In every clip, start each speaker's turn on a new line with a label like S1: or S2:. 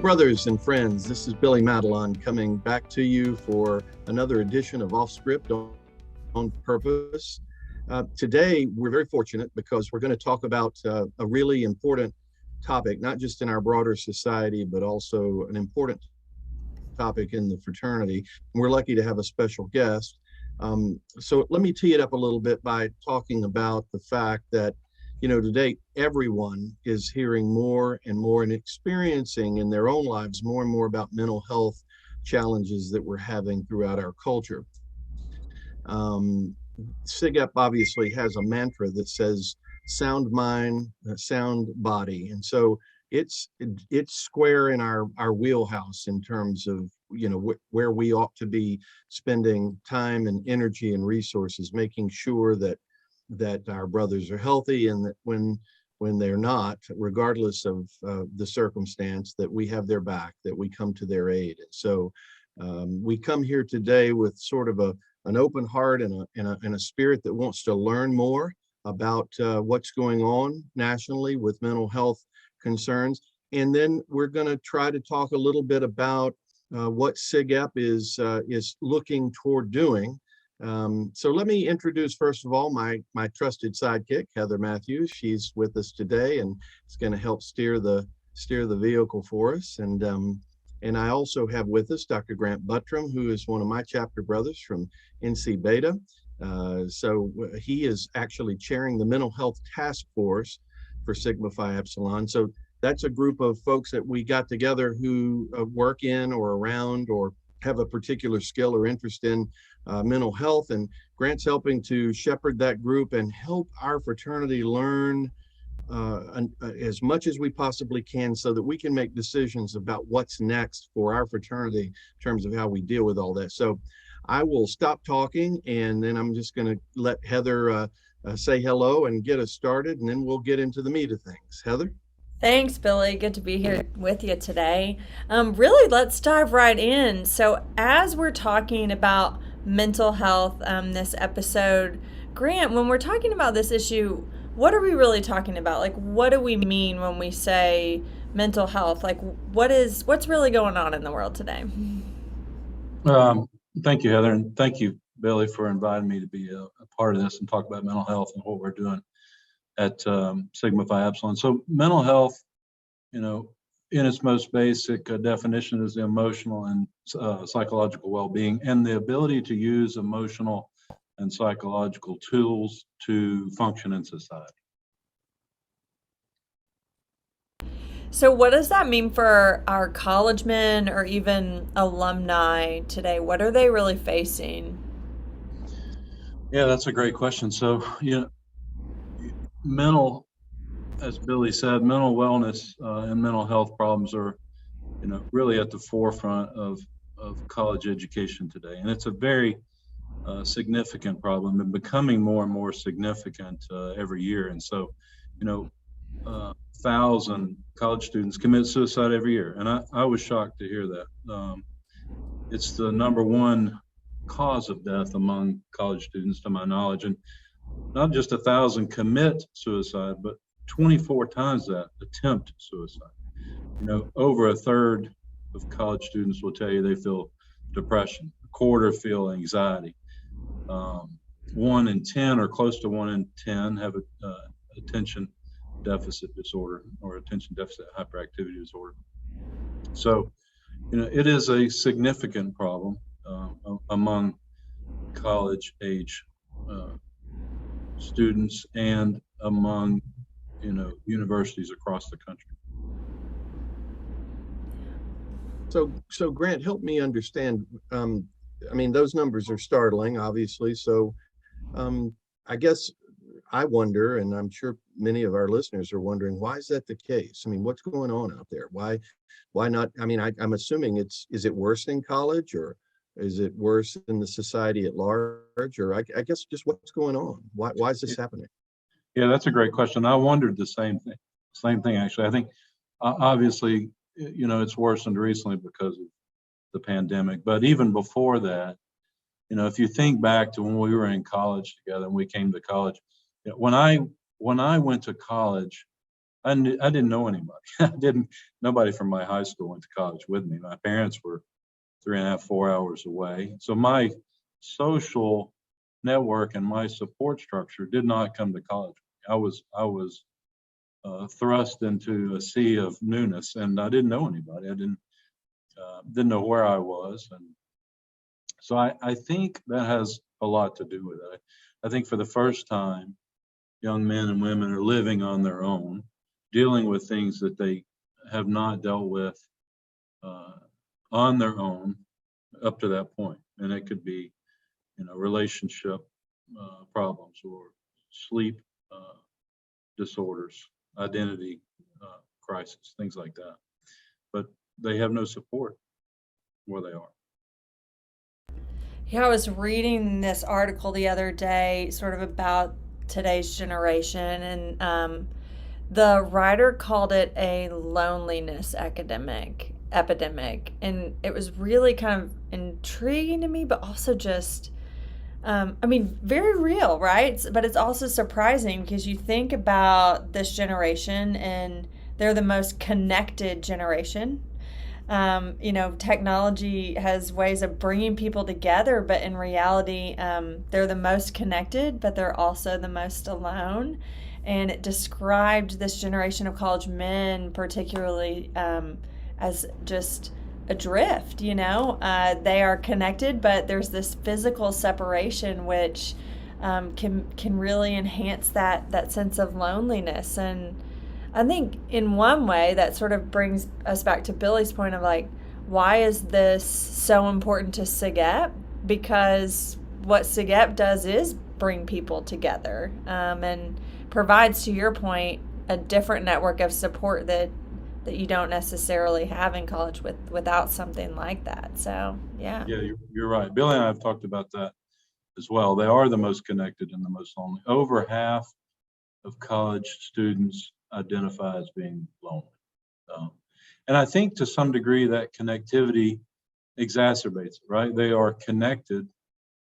S1: brothers and friends, this is Billy Maddalon coming back to you for another edition of Off Script on Purpose. Today, we're very fortunate because we're going to talk about a really important topic, not just in our broader society, but also an important topic in the fraternity. We're lucky to have a special guest. So let me tee it up a little bit by talking about the fact that today everyone is hearing more and more and experiencing in their own lives more and more about mental health challenges that we're having throughout our culture. SigEp obviously has a mantra that says sound mind, sound body. And so it's square in our wheelhouse in terms of, where we ought to be spending time and energy and resources, making sure that our brothers are healthy, and that when they're not, regardless of the circumstance, that we have their back, that we come to their aid. And so we come here today with sort of an open heart and a spirit that wants to learn more about what's going on nationally with mental health concerns. And then we're going to try to talk a little bit about what SigEp is looking toward doing. So let me introduce, first of all, my trusted sidekick, Heather Matthews. She's with us today and is going to help steer the vehicle for us. And I also have with us Dr. Grant Buttram, who is one of my chapter brothers from NC Beta. So he is actually chairing the mental health task force for Sigma Phi Epsilon. So that's a group of folks that we got together who work in or around or have a particular skill or interest in mental health, and Grant's helping to shepherd that group and help our fraternity learn as much as we possibly can so that we can make decisions about what's next for our fraternity in terms of how we deal with all that. So I will stop talking, and then I'm just going to let Heather say hello and get us started, and then we'll get into the meat of things. Heather?
S2: Thanks, Billy. Good to be here with you today. Really, let's dive right in. So, as we're talking about mental health this episode, Grant, when we're talking about this issue, what are we really talking about? Like, what do we mean when we say mental health? Like, what's really going on in the world today?
S3: Thank you, Heather, and thank you, Billy, for inviting me to be a part of this and talk about mental health and what we're doing at Sigma Phi Epsilon. So mental health, in its most basic definition, is the emotional and psychological well-being and the ability to use emotional and psychological tools to function in society.
S2: So, what does that mean for our college men or even alumni today? What are they really facing?
S3: Yeah, that's a great question. So, as Billy said, mental wellness and mental health problems are, really at the forefront of college education today. And it's a very significant problem and becoming more and more significant every year. And so, 1,000 college students commit suicide every year. And I was shocked to hear that. It's the number one cause of death among college students, to my knowledge. And not just 1,000 commit suicide, but 24 times that attempt suicide. Over a third of college students will tell you they feel depression. A quarter feel anxiety. 1 in 10 or close to 1 in 10 have attention deficit disorder or attention deficit hyperactivity disorder. So, it is a significant problem among college age students and among universities across the country.
S1: So Grant, help me understand. Those numbers are startling, obviously. So I guess I wonder, and I'm sure many of our listeners are wondering, why is that the case? What's going on out there? Why not? I'm assuming is it worse in college, or is it worse in the society at large? Or I guess just what's going on? Why is this happening?
S3: Yeah, that's a great question. I wondered the same thing, actually. I think obviously, it's worsened recently because of the pandemic. But even before that, if you think back to when we were in college together and we came to college, when I went to college, I didn't know anybody. Nobody from my high school went to college with me. My parents were 3.5, 4 hours away. So my social network and my support structure did not come to college. I was thrust into a sea of newness, and I didn't know anybody. I didn't know where I was, and so I think that has a lot to do with it. I think for the first time, young men and women are living on their own, dealing with things that they have not dealt with on their own up to that point. And it could be, relationship problems or sleep disorders, identity crisis, things like that. But they have no support where they are.
S2: Yeah, I was reading this article the other day, sort of about today's generation, and the writer called it a loneliness epidemic, and it was really kind of intriguing to me, but also just, I mean, very real, right? But it's also surprising because you think about this generation, and they're the most connected generation. Technology has ways of bringing people together, but in reality, they're the most connected, but they're also the most alone. And it described this generation of college men, particularly, as just adrift. They are connected, but there's this physical separation, which can really enhance that sense of loneliness. And I think in one way that sort of brings us back to Billy's point of like, why is this so important to SigEp? Because what SigEp does is bring people together, and provides, to your point, a different network of support that you don't necessarily have in college without something like that. So, yeah.
S3: Yeah, you're right. Billy and I have talked about that as well. They are the most connected and the most lonely. Over half of college students identify as being lonely. And I think to some degree that connectivity exacerbates it, right? They are connected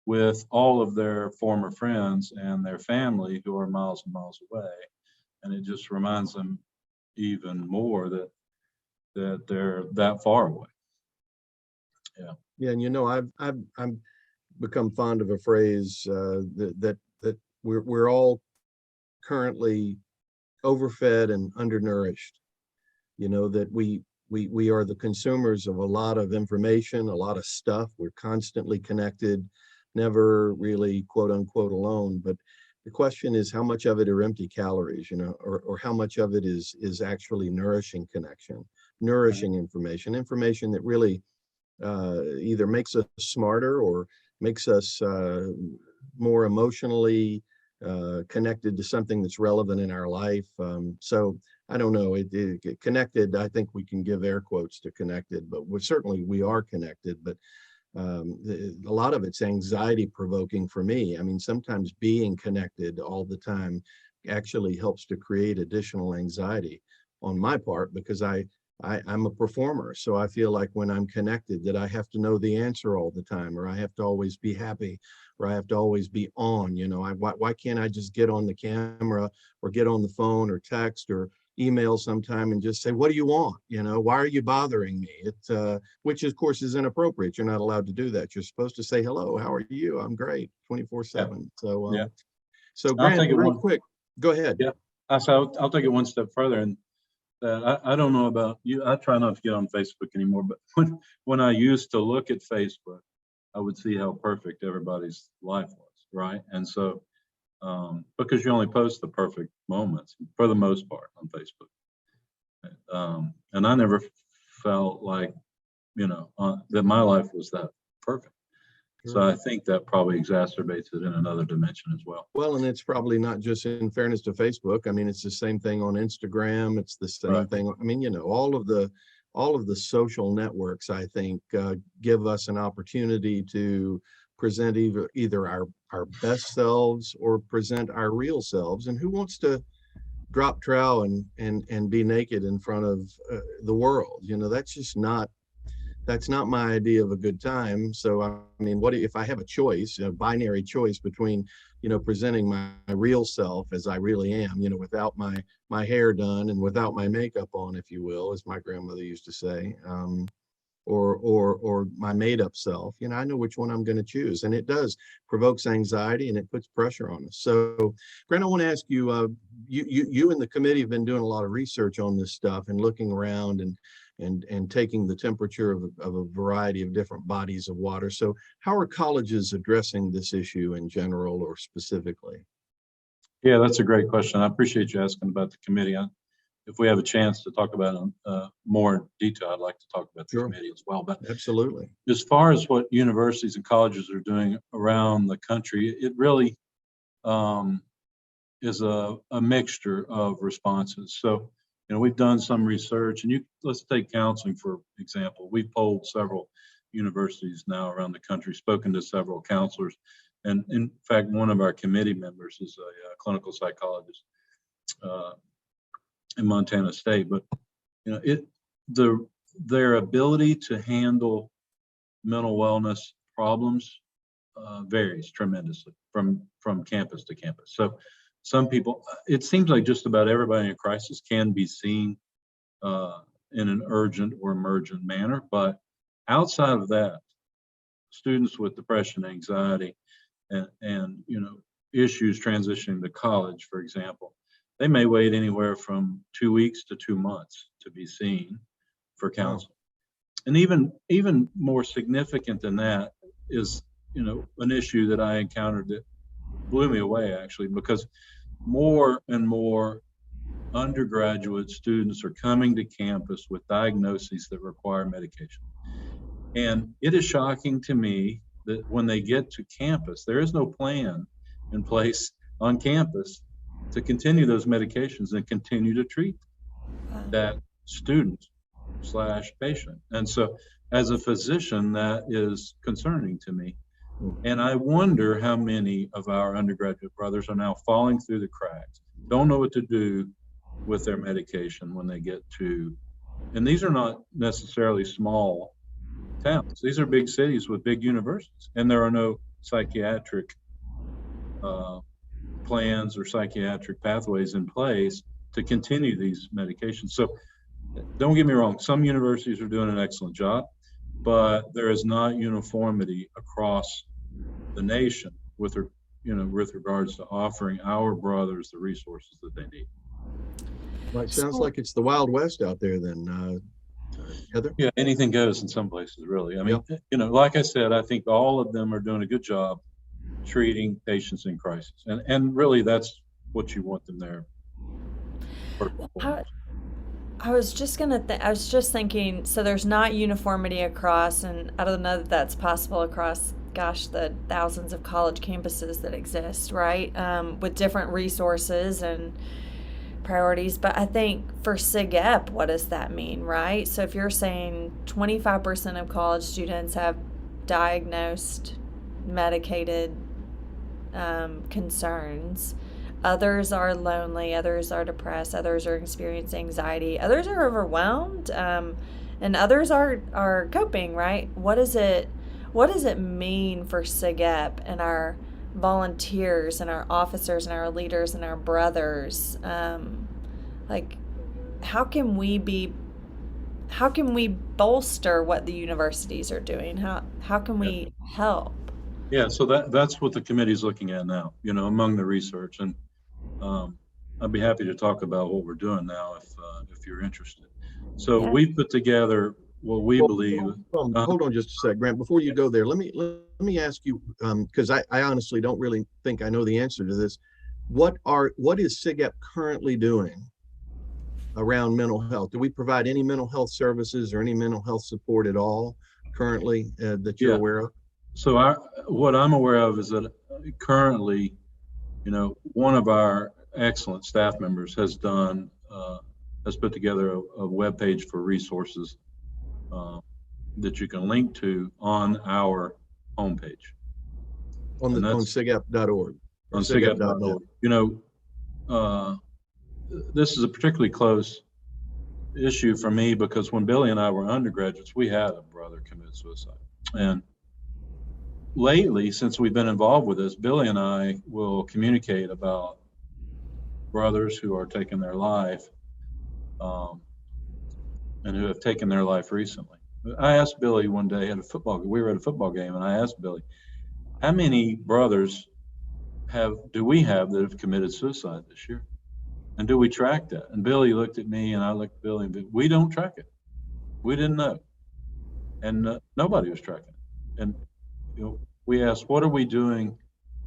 S3: with all of their former friends and their family who are miles and miles away. And it just reminds them even more that they're that far away. Yeah.
S1: Yeah, and I've become fond of a phrase that we're all currently overfed and undernourished. That we are the consumers of a lot of information, a lot of stuff. We're constantly connected, never really quote unquote alone. But the question is, how much of it are empty calories, or how much of it is actually nourishing connection, nourishing information that really either makes us smarter or makes us more emotionally connected to something that's relevant in our life. So I don't know, connected, I think we can give air quotes to connected, but we are connected, but a lot of it's anxiety provoking for me. I mean, sometimes being connected all the time actually helps to create additional anxiety on my part, because I'm a performer. So I feel like when I'm connected that I have to know the answer all the time, or I have to always be happy, or I have to always be on. Why can't I just get on the camera or get on the phone or text or email sometime and just say, what do you want? Why are you bothering me? Which of course is inappropriate. You're not allowed to do that. You're supposed to say, hello, how are you? I'm great, 24/7. So,
S3: yeah.
S1: So Grant, real quick, go ahead.
S3: Yeah. I'll take it one step further. And I don't know about you. I try not to get on Facebook anymore, but when I used to look at Facebook, I would see how perfect everybody's life was, right? And so, because you only post the perfect moments for the most part on Facebook, and I never felt like, that my life was that perfect. So I think that probably exacerbates it in another dimension as well.
S1: Well, and it's probably not just in fairness to Facebook. I mean, it's the same thing on Instagram. It's the same thing. I mean, all of the social networks, I think, give us an opportunity to present either our best selves or present our real selves. And who wants to drop trowel and be naked in front of the world? That's just not that's not my idea of a good time. So, I mean, what if I have a choice, a binary choice between, presenting my real self as I really am, without my hair done and without my makeup on, if you will, as my grandmother used to say, or my made up self, I know which one I'm going to choose. And it does provokes anxiety and it puts pressure on us. So, Grant, I want to ask you, you and the committee have been doing a lot of research on this stuff and looking around and taking the temperature of a variety of different bodies of water. So how are colleges addressing this issue in general or specifically?
S3: Yeah, that's a great question. I appreciate you asking about the committee. If we have a chance to talk about it more in detail, I'd like to talk about the
S1: Sure.
S3: committee as well. But
S1: Absolutely.
S3: as far as what universities and colleges are doing around the country, it really is a mixture of responses. So, we've done some research, and let's take counseling for example. We've polled several universities now around the country, spoken to several counselors, and in fact, one of our committee members is a clinical psychologist in Montana State. But their ability to handle mental wellness problems varies tremendously from campus to campus. So some people, it seems like just about everybody in a crisis can be seen in an urgent or emergent manner. But outside of that, students with depression, anxiety, and issues transitioning to college, for example, they may wait anywhere from 2 weeks to 2 months to be seen for counseling. And even more significant than that is, an issue that I encountered that blew me away, actually, because more and more undergraduate students are coming to campus with diagnoses that require medication. And it is shocking to me that when they get to campus, there is no plan in place on campus to continue those medications and continue to treat that student/patient. And so as a physician, that is concerning to me. And I wonder how many of our undergraduate brothers are now falling through the cracks, don't know what to do with their medication when they get to, and these are not necessarily small towns. These are big cities with big universities, and there are no psychiatric plans or psychiatric pathways in place to continue these medications. So don't get me wrong, some universities are doing an excellent job, but there is not uniformity across the nation with regards to offering our brothers the resources that they need.
S1: Well, it sounds like it's the Wild West out there then, Heather.
S3: Yeah, anything goes in some places, really. I mean, like I said, I think all of them are doing a good job treating patients in crisis, and really that's what you want them there.
S2: I was just thinking, so there's not uniformity across, and I don't know that that's possible across, gosh, the thousands of college campuses that exist, right? With different resources and priorities. But I think for SigEp, what does that mean, right? So if you're saying 25% of college students have diagnosed, medicated concerns, others are lonely, others are depressed, others are experiencing anxiety, others are overwhelmed, and others are coping, right? What does it mean for SigEp and our volunteers and our officers and our leaders and our brothers? Like, how can we bolster what the universities are doing? How can we help?
S3: Yeah, so that's what the committee is looking at now, among the research. And I'd be happy to talk about what we're doing now if you're interested. So we put together what we believe.
S1: Hold on just a sec, Grant. Before you go there, let me ask you, because I honestly don't really think I know the answer to this. What is SigEp currently doing around mental health? Do we provide any mental health services or any mental health support at all currently that you're aware of?
S3: So what I'm aware of is that currently, one of our excellent staff members has put together a web page for resources that you can link to on our homepage.
S1: On SigEp.org.
S3: On SigEp.org. This is a particularly close issue for me, because when Billy and I were undergraduates, we had a brother commit suicide. And lately, since we've been involved with this, Billy and I will communicate about brothers who are taking their life, and who have taken their life recently. I asked Billy one day we were at a football game, and I asked Billy, how many brothers do we have that have committed suicide this year? And do we track that? And Billy looked at me, and I looked at Billy, and we don't track it. We didn't know. And nobody was tracking it. And we asked, what are we doing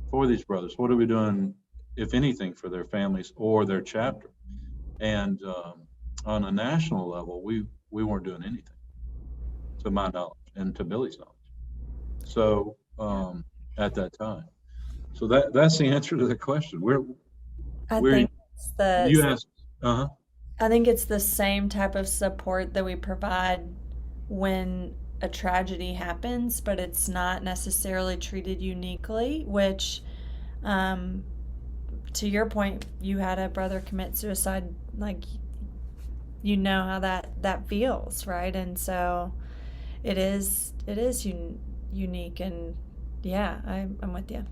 S3: for these brothers? What are we doing, if anything, for their families or their chapter? And on a national level, we weren't doing anything, to my knowledge and to Billy's knowledge. So at that time, so that's the answer to the question.
S2: I think
S3: you asked.
S2: I think it's the same type of support that we provide when a tragedy happens, but it's not necessarily treated uniquely, which, to your point, you had a brother commit suicide, like, you know how that feels, right? And so it is unique, and yeah, I'm with you.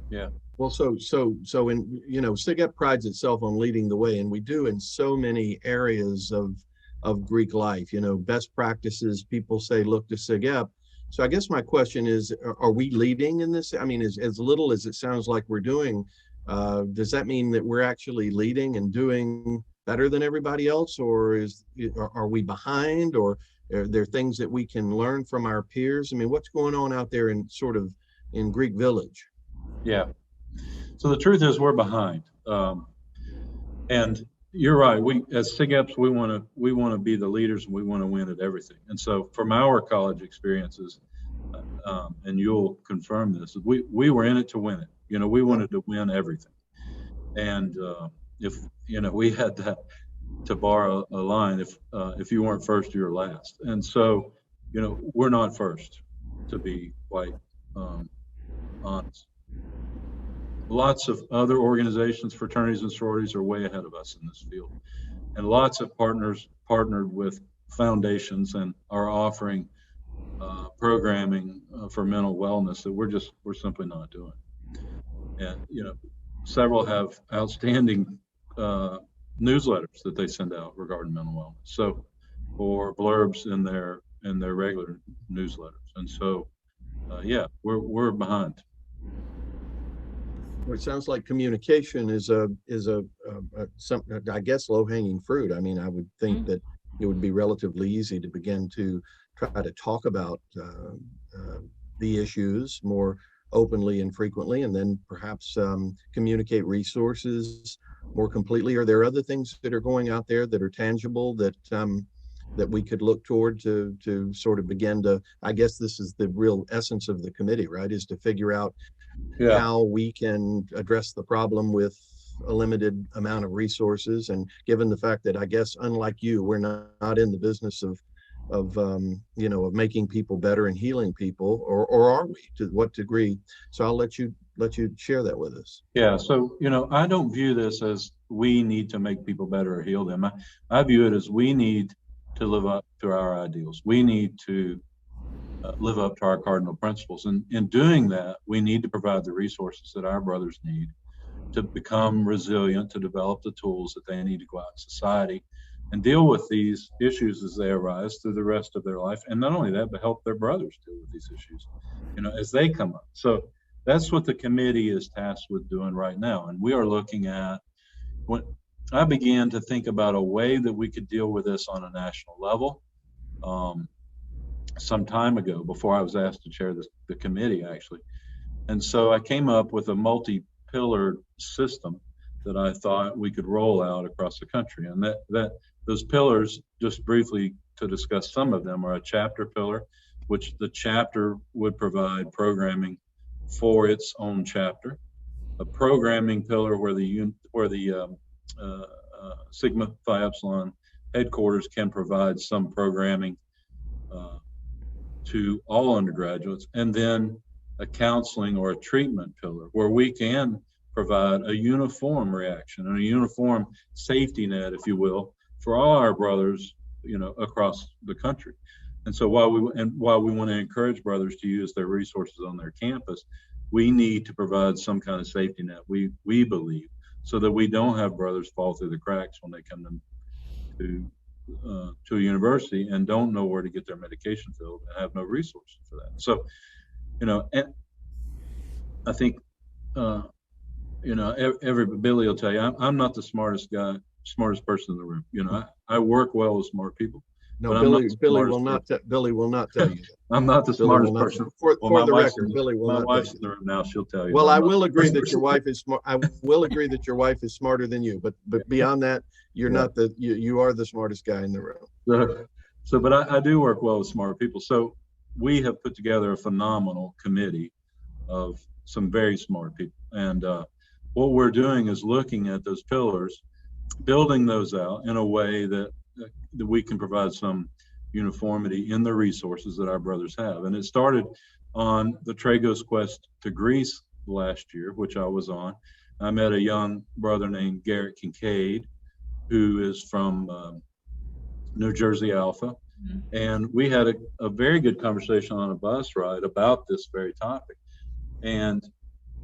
S3: Yeah.
S1: Well, so in, SigEp prides itself on leading the way, and we do in so many areas of Greek life. Best practices, people say, look to SigEp. So I guess my question is, are we leading in this? I mean, as little as it sounds like we're doing, does that mean that we're actually leading and doing better than everybody else, or are we behind, or are there things that we can learn from our peers? I mean, what's going on out there in Greek village?
S3: Yeah. So the truth is we're behind. And you're right. We, as SigEps, we want to be the leaders, and we want to win at everything. And so from our college experiences, and you'll confirm this, we were in it to win it. We wanted to win everything. And if we had that, to borrow a line, if you weren't first, you were last. And so we're not first, to be quite honest. Lots of other organizations, fraternities and sororities, are way ahead of us in this field, and lots of partners partnered with foundations and are offering programming for mental wellness that we're simply not doing. And several have outstanding newsletters that they send out regarding mental wellness, so, or blurbs in their regular newsletters. And so yeah, we're behind.
S1: Well, it sounds like communication is some, I guess, low-hanging fruit. I mean, I would think that it would be relatively easy to begin to try to talk about the issues more openly and frequently, and then perhaps communicate resources more completely. Are there other things that are going out there that are tangible that we could look toward to sort of begin to, I guess this is the real essence of the committee, right, is to figure out how we can address the problem with a limited amount of resources. And given the fact that, I guess, unlike you, we're not in the business of making people better and healing people, or are we? To what degree? So I'll let you share that with us.
S3: Yeah. So I don't view this as we need to make people better or heal them. I view it as we need to live up to our ideals. We need to live up to our cardinal principles. And in doing that, we need to provide the resources that our brothers need to become resilient, to develop the tools that they need to go out in society and deal with these issues as they arise through the rest of their life. And not only that, but help their brothers deal with these issues, as they come up. So that's what the committee is tasked with doing right now. And we are looking at, when I began to think about a way that we could deal with this on a national level, some time ago, before I was asked to chair the committee, actually. And so I came up with a multi-pillared system that I thought we could roll out across the country. And that those pillars, just briefly to discuss some of them, are a chapter pillar, which the chapter would provide programming for its own chapter, a programming pillar where the Sigma Phi Epsilon headquarters can provide some programming to all undergraduates, and then a counseling or a treatment pillar where we can provide a uniform reaction and a uniform safety net, if you will, for all our brothers across the country. And so while we want to encourage brothers to use their resources on their campus, we need to provide some kind of safety net, we believe, so that we don't have brothers fall through the cracks when they come to a university and don't know where to get their medication filled and have no resources for that. So, and I think, Billy will tell you, I'm not the smartest person in the room. I work well with smart people.
S1: No, Billy will not tell you that.
S3: I'm not the smartest person.
S1: For the record, Billy will not tell you.
S3: My wife's in the room now. She'll tell you.
S1: Well, I will agree that your wife is smart. I will agree that your wife is smarter than you. But beyond that, you're not you are the smartest guy in the room.
S3: But I do work well with smart people. So we have put together a phenomenal committee of some very smart people. And what we're doing is looking at those pillars, building those out in a way that we can provide some uniformity in the resources that our brothers have. And it started on the Tragos quest to Greece last year, which I was on. I met a young brother named Garrett Kincaid, who is from New Jersey Alpha. Mm-hmm. And we had a very good conversation on a bus ride about this very topic. And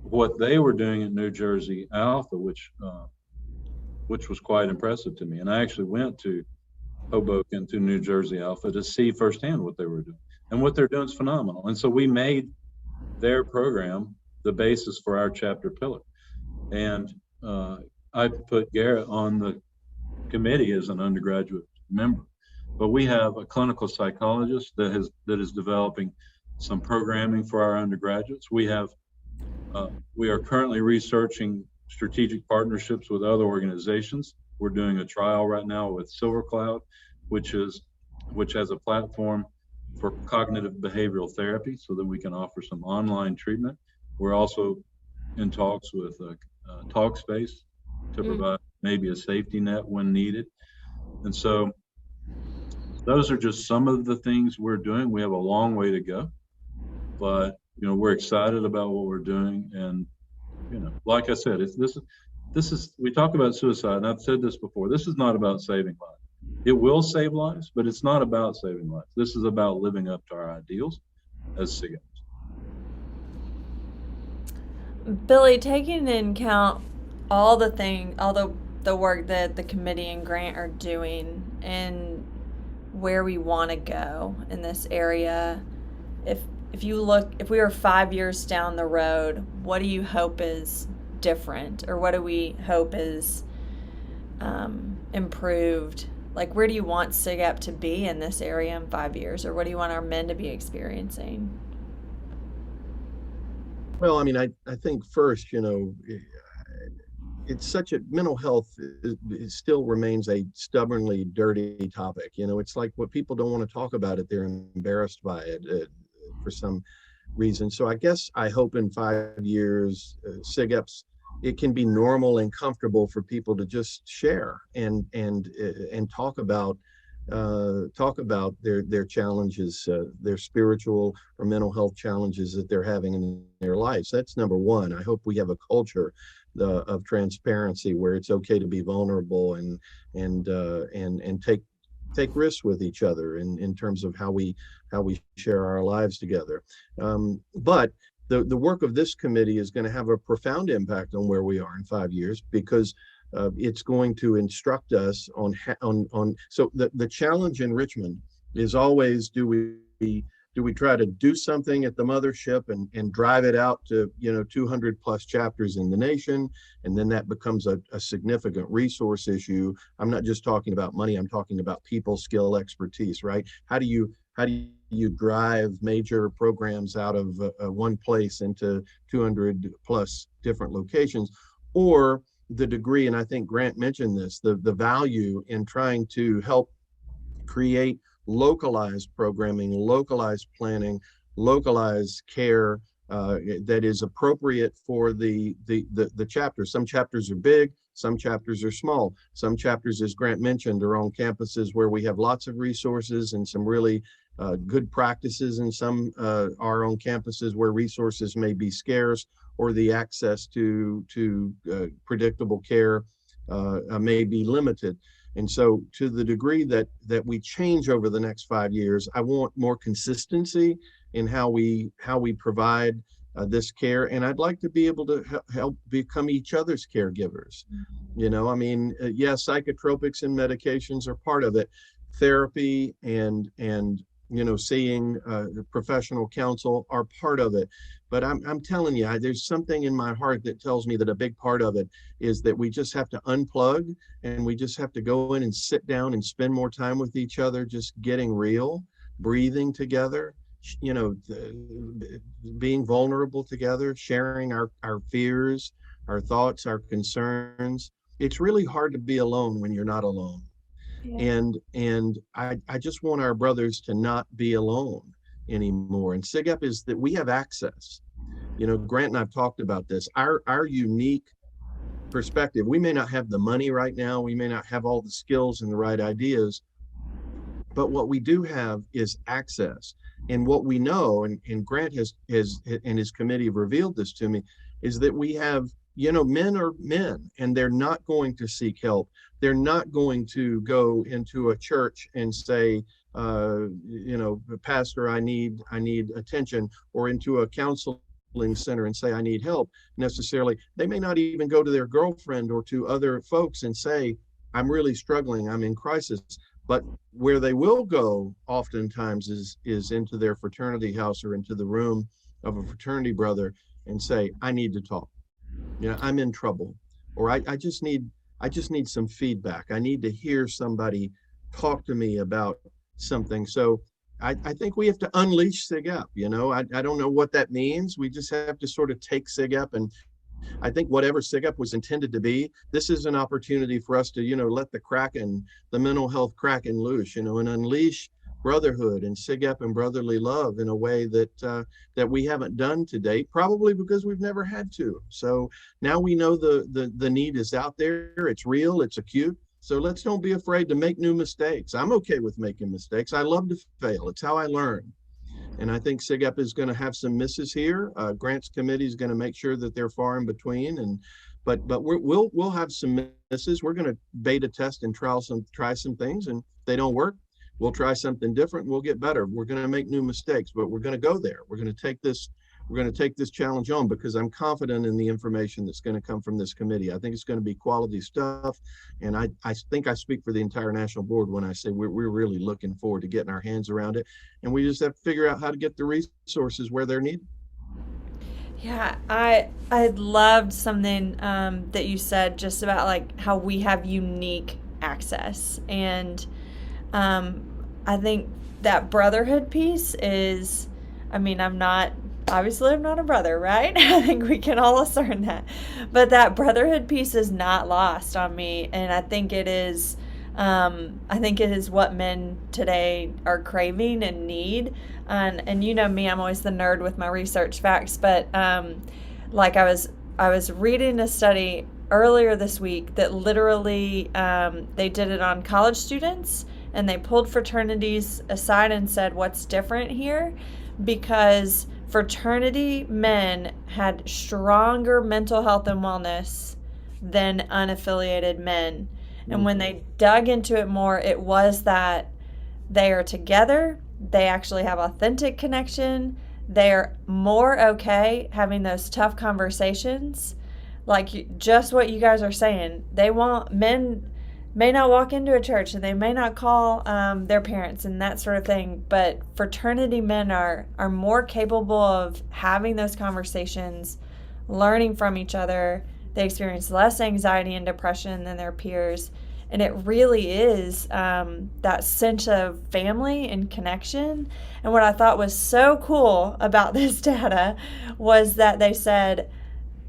S3: what they were doing at New Jersey Alpha, which was quite impressive to me. And I actually went to Hoboken to New Jersey Alpha to see firsthand what they were doing. And what they're doing is phenomenal. And so we made their program the basis for our chapter pillar. And I put Garrett on the committee as an undergraduate member. But we have a clinical psychologist that is developing some programming for our undergraduates. We are currently researching strategic partnerships with other organizations. We're doing a trial right now with Silver Cloud, which has a platform for cognitive behavioral therapy so that we can offer some online treatment. We're also in talks with Talkspace to provide maybe a safety net when needed. And so those are just some of the things we're doing. We have a long way to go, but we're excited about what we're doing. And like I said, this is we talk about suicide, and I've said this before. This is not about saving lives. It will save lives, but it's not about saving lives. This is about living up to our ideals as SigEps.
S2: Billy, taking into account all the work that the committee and Grant are doing and where we want to go in this area, if we were 5 years down the road, what do you hope is different, or what do we hope is improved? Like, where do you want SigEp to be in this area in 5 years, or what do you want our men to be experiencing?
S1: Well, I mean, I think first, it's such mental health it still remains a stubbornly dirty topic. It's like what people don't want to talk about it. They're embarrassed by it for some reason. So I guess I hope in 5 years, SigEps, it can be normal and comfortable for people to just share and talk about their challenges, their spiritual or mental health challenges that they're having in their lives. That's number one. I hope we have a culture of transparency where it's okay to be vulnerable and take risks with each other in terms of how we share our lives together. But the work of this committee is going to have a profound impact on where we are in 5 years, because it's going to instruct us on so the challenge in Richmond is always, do we try to do something at the mothership and drive it out to 200 plus chapters in the nation, and then that becomes a significant resource issue. I'm not just talking about money, I'm talking about people, skill, expertise, right? How do you drive major programs out of one place into 200 plus different locations? Or the degree, and I think Grant mentioned this, the value in trying to help create localized programming, localized planning, localized care that is appropriate for the chapters. Some chapters are big, some chapters are small. Some chapters, as Grant mentioned, are on campuses where we have lots of resources and some really good practices, and some are on campuses where resources may be scarce, or the access to predictable care may be limited. And so to the degree that we change over the next 5 years, I want more consistency in how we provide this care. And I'd like to be able to help become each other's caregivers. I mean, yes, psychotropics and medications are part of it. Therapy and seeing professional counsel are part of it. But I'm telling you, there's something in my heart that tells me that a big part of it is that we just have to unplug, and we just have to go in and sit down and spend more time with each other, just getting real, breathing together, being vulnerable together, sharing our fears, our thoughts, our concerns. It's really hard to be alone when you're not alone.
S2: Yeah.
S1: And I just want our brothers to not be alone anymore. And SigEp is that we have access. Grant and I've talked about this. Our unique perspective. We may not have the money right now. We may not have all the skills and the right ideas, but what we do have is access. And what we know, and Grant has and his committee have revealed this to me, is that we have, men are men, and they're not going to seek help. They're not going to go into a church and say, Pastor, I need attention, or into a counseling center and say, I need help necessarily. They may not even go to their girlfriend or to other folks and say, I'm really struggling, I'm in crisis. But where they will go oftentimes is into their fraternity house or into the room of a fraternity brother and say, I need to talk. I'm in trouble, or I just need some feedback. I need to hear somebody talk to me about something. So I think we have to unleash SigEp. I don't know what that means. We just have to sort of take SigEp, and I think whatever SigEp was intended to be, this is an opportunity for us to, let the Kraken, the mental health Kraken loose, and unleash brotherhood and SigEp and brotherly love in a way that we haven't done to date, probably because we've never had to. So now we know the need is out there. It's real. It's acute. So let's don't be afraid to make new mistakes. I'm okay with making mistakes. I love to fail. It's how I learn. And I think SigEp is going to have some misses here. Grant's committee is going to make sure that they're far in between. But we'll have some misses. We're going to beta test and try some things, and if they don't work, we'll try something different. We'll get better. We're going to make new mistakes, but we're going to go there. We're going to take this challenge on, because I'm confident in the information that's going to come from this committee. I think it's going to be quality stuff. And I think I speak for the entire national board when I say we're really looking forward to getting our hands around it. And we just have to figure out how to get the resources where they're needed.
S2: Yeah, I loved something that you said just about like how we have unique access. And I think that brotherhood piece is, I'm not a brother, right? I think we can all discern that. But that brotherhood piece is not lost on me. And I think it is what men today are craving and need. And you know me, I'm always the nerd with my research facts. But like I was reading a study earlier this week that literally they did it on college students, and they pulled fraternities aside and said, what's different here? Because fraternity men had stronger mental health and wellness than unaffiliated men. And when they dug into it more, it was that they are together, they actually have authentic connection, they're more okay having those tough conversations. Like just what you guys are saying, men may not walk into a church, and they may not call their parents and that sort of thing, but fraternity men are more capable of having those conversations, learning from each other. They experience less anxiety and depression than their peers, and it really is that sense of family and connection. And what I thought was so cool about this data was that they said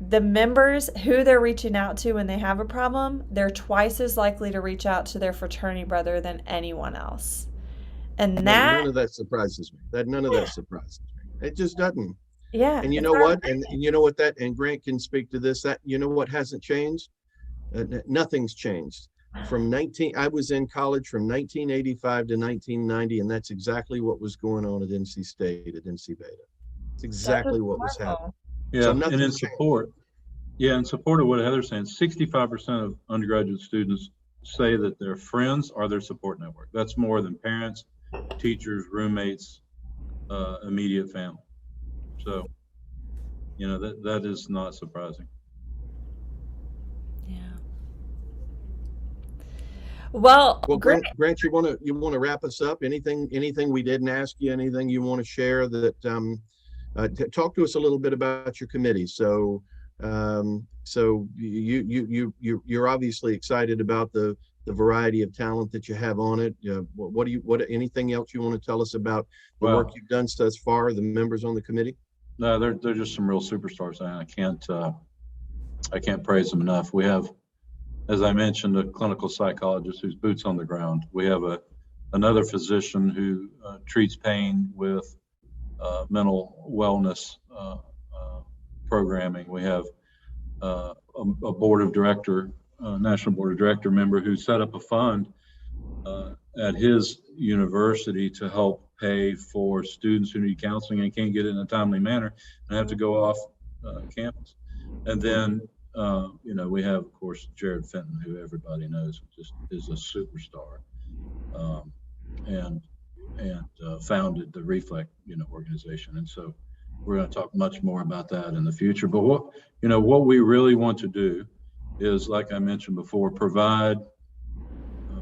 S2: the members who they're reaching out to when they have a problem, they're twice as likely to reach out to their fraternity brother than anyone else. And
S1: none of that surprises me. None of that surprises me. It just doesn't.
S2: Yeah.
S1: And you know what? And you know what and Grant can speak to this. That you know what hasn't changed? Nothing's changed. I was in college from 1985 to 1990, and that's exactly what was going on at NC State, at NC Beta. It's exactly what was happening.
S3: Yeah, so and in support of what Heather's saying, 65% of undergraduate students say that their friends are their support network. That's more than parents, teachers, roommates, immediate family. So, that is not surprising.
S2: Yeah. Well,
S1: Well,
S2: Grant,
S1: Grant, you want to wrap us up? Anything we didn't ask you? Anything you want to share that? Talk to us a little bit about your committee. So, you're obviously excited about the variety of talent that you have on it. Anything else you want to tell us about the work you've done thus far? The members on the committee?
S3: No, they're just some real superstars, and I can't praise them enough. We have, as I mentioned, a clinical psychologist who's boots on the ground. We have another physician who treats pain with mental wellness programming. We have a board of director, national board of director member who set up a fund at his university to help pay for students who need counseling and can't get it in a timely manner and have to go off campus. And then, we have, of course, Jared Fenton, who everybody knows just is a superstar, and founded the Reflect, organization. And so we're going to talk much more about that in the future. But what we really want to do is, like I mentioned before, provide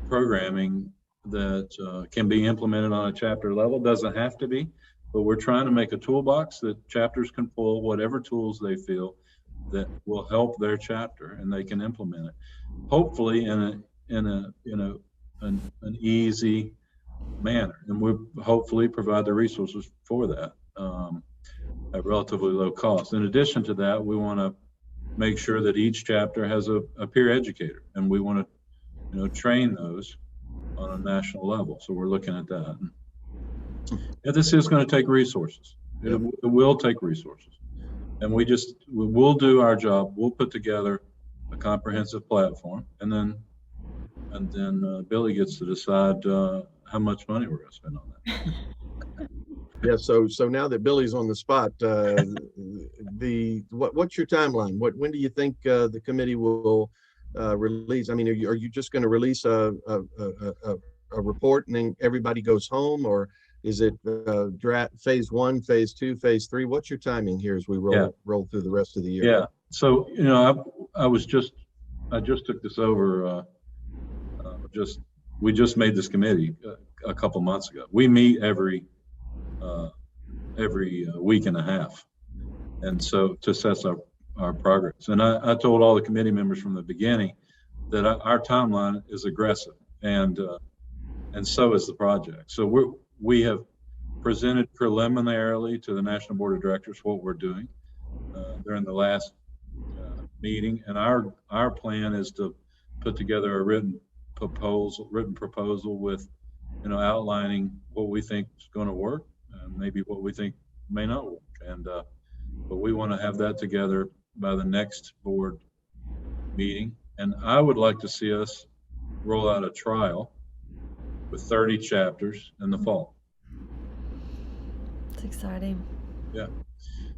S3: programming that can be implemented on a chapter level. Doesn't have to be, but we're trying to make a toolbox that chapters can pull whatever tools they feel that will help their chapter, and they can implement it, hopefully in an easy manner, and we'll hopefully provide the resources for that at relatively low cost. In addition to that, we want to make sure that each chapter has a peer educator, and we want to train those on a national level. So we're looking at that. And this is going to take resources. It will take resources, and we'll do our job. We'll put together a comprehensive platform, and then Billy gets to decide how much money we're going to spend on that.
S1: Yeah. So now that Billy's on the spot, what's your timeline? When do you think the committee will release? I mean, are you just going to release a report and then everybody goes home, or is it phase 1, phase 2, phase 3? What's your timing here as we roll through the rest of the year?
S3: Yeah. So I just took this over. We just made this committee a couple months ago. We meet every week and a half, and so to assess our progress. And I told all the committee members from the beginning that our timeline is aggressive, and so is the project. So we have presented preliminarily to the National Board of Directors what we're doing during the last meeting, and our plan is to put together a written proposal with outlining what we think is going to work and maybe what we think may not work, and but we want to have that together by the next board meeting. And I would like to see us roll out a trial with 30 chapters in the fall.
S2: it's exciting.
S3: Yeah.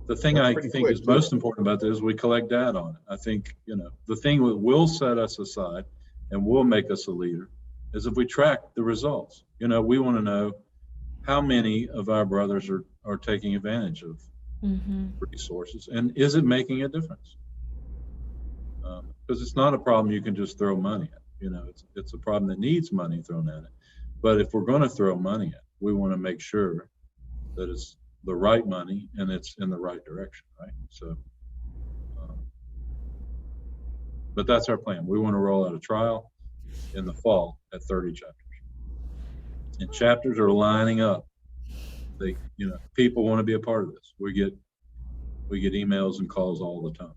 S3: The thing I think is most important about this is we collect data on it. I think, the thing that will set us aside and will make us a leader is if we track the results. We want to know how many of our brothers are taking advantage of resources, and is it making a difference? Because it's not a problem you can just throw money at. It's a problem that needs money thrown at it. But if we're going to throw money at it, we want to make sure that it's the right money and it's in the right direction, right? So, but that's our plan. We want to roll out a trial in the fall at 30 chapters. And chapters are lining up. They, people want to be a part of this. We get emails and calls all the time.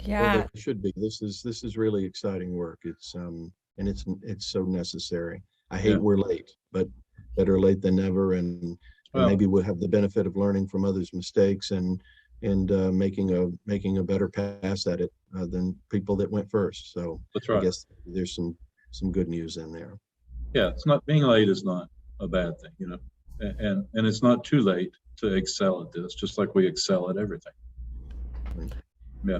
S2: Yeah.
S1: Well, they should be. This is really exciting work. It's and it's so necessary. I hate we're late, but better late than never. And maybe we'll have the benefit of learning from others' mistakes and making a better pass at it than people that went first. So
S3: that's right.
S1: I guess there's some good news in there.
S3: Yeah, it's not, being late is not a bad thing, and it's not too late to excel at this, just like we excel at everything.
S1: Right.
S3: Yeah.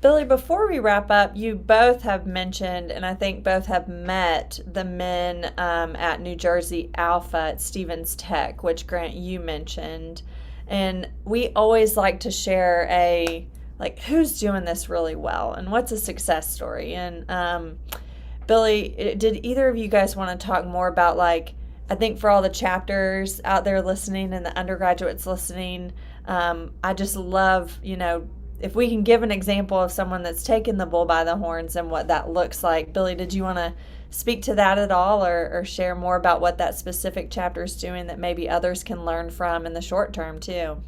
S2: Billy, before we wrap up, you both have mentioned, and I think both have met the men at New Jersey Alpha at Stevens Tech, which Grant, you mentioned. And we always like to share like, who's doing this really well and what's a success story. And Billy, did either of you guys want to talk more about, like, I think for all the chapters out there listening and the undergraduates listening, I just love, if we can give an example of someone that's taken the bull by the horns and what that looks like. Billy, did you want to speak to that at all, or share more about what that specific chapter is doing that maybe others can learn from in the short term too?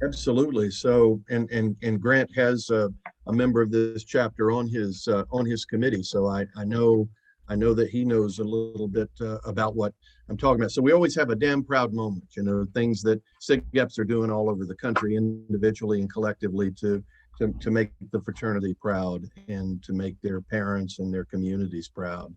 S1: Absolutely. So, and Grant has a member of this chapter on his committee. So I know that he knows a little bit about what I'm talking about. So we always have a damn proud moment, things that SigEps are doing all over the country, individually and collectively, to make the fraternity proud and to make their parents and their communities proud.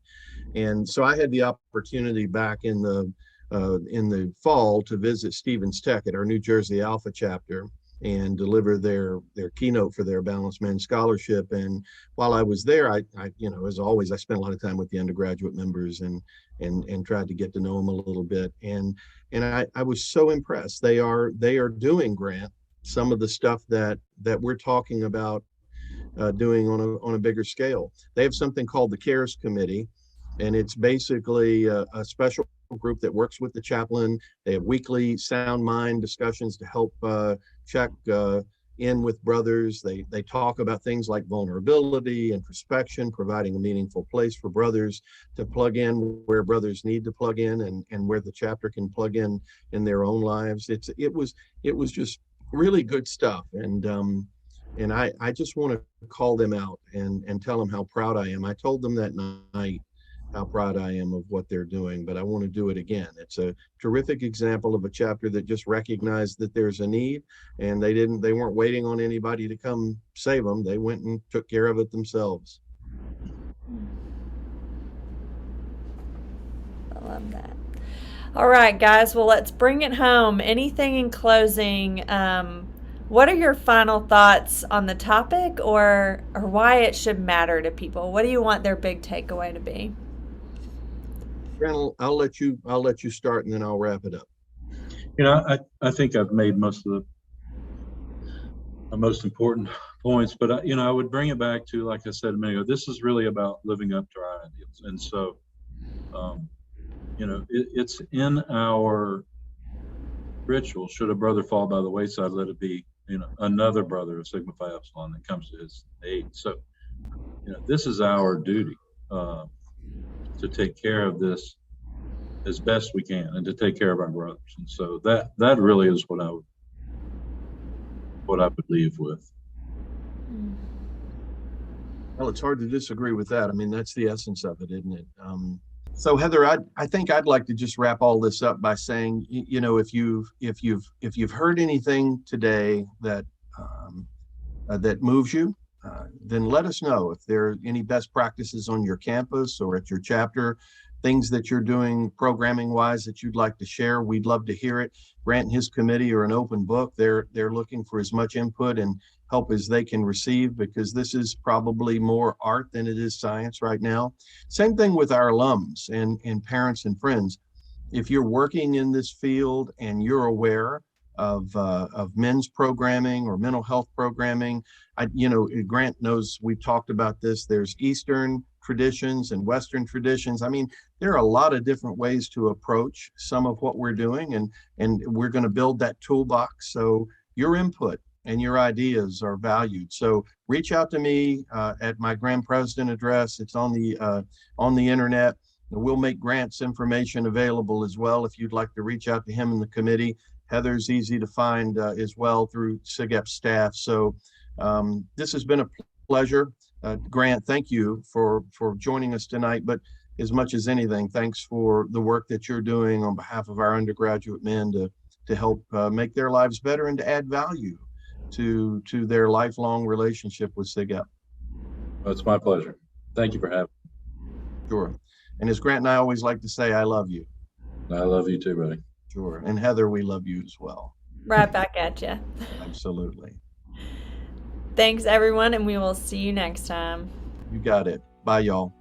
S1: And so I had the opportunity back in the fall to visit Stevens Tech at our New Jersey Alpha chapter and deliver their keynote for their Balanced Men Scholarship. And while I was there, I as always, I spent a lot of time with the undergraduate members and tried to get to know them a little bit. And I was so impressed. They are doing, Grant, some of the stuff that we're talking about doing on a bigger scale. They have something called the CARES Committee, and it's basically a special group that works with the chaplain. They have weekly sound mind discussions to help check in with brothers. They talk about things like vulnerability, introspection, providing a meaningful place for brothers to plug in where brothers need to plug in, and where the chapter can plug in their own lives. It was just really good stuff. And I just want to call them out and tell them how proud I am. I told them that night how proud I am of what they're doing, but I want to do it again. It's a terrific example of a chapter that just recognized that there's a need, and they weren't waiting on anybody to come save them. They went and took care of it themselves.
S2: I love that. All right, guys, well, let's bring it home. Anything in closing? What are your final thoughts on the topic, or why it should matter to people? What do you want their big takeaway to be?
S1: Randall, I'll let you start, and then I'll wrap it up.
S3: I think I've made most of the most important points, but I would bring it back to, like I said a minute ago, this is really about living up to our ideals. And so, it's in our ritual. Should a brother fall by the wayside, let it be, another brother of Sigma Phi Epsilon that comes to his aid. So, this is our duty. To take care of this as best we can, and to take care of our brothers. And so that really is what I would leave with.
S1: Well, it's hard to disagree with that. I mean, that's the essence of it, isn't it? So Heather, I think I'd like to just wrap all this up by saying, if you've heard anything today that moves you, then let us know. If there are any best practices on your campus or at your chapter, things that you're doing programming wise that you'd like to share, we'd love to hear it. Grant and his committee are an open book. They're looking for as much input and help as they can receive, because this is probably more art than it is science right now. Same thing with our alums and parents and friends. If you're working in this field and you're aware of men's programming or mental health programming, Grant knows we've talked about this. There's Eastern traditions and Western traditions. I mean, there are a lot of different ways to approach some of what we're doing, and we're going to build that toolbox. So your input and your ideas are valued. So reach out to me at my Grand President address. It's on the internet. We'll make Grant's information available as well if you'd like to reach out to him in the committee. Heather's easy to find as well through SigEp staff. So this has been a pleasure. Grant, thank you for joining us tonight. But as much as anything, thanks for the work that you're doing on behalf of our undergraduate men to help make their lives better and to add value to their lifelong relationship with SigEp.
S3: Well, it's my pleasure. Thank you for having me.
S1: Sure. And as Grant and I always like to say, I love you.
S3: I love you too, buddy.
S1: Sure. And Heather, we love you as well.
S2: Right back at you.
S1: Absolutely.
S2: Thanks, everyone, and we will see you next time.
S1: You got it. Bye, y'all.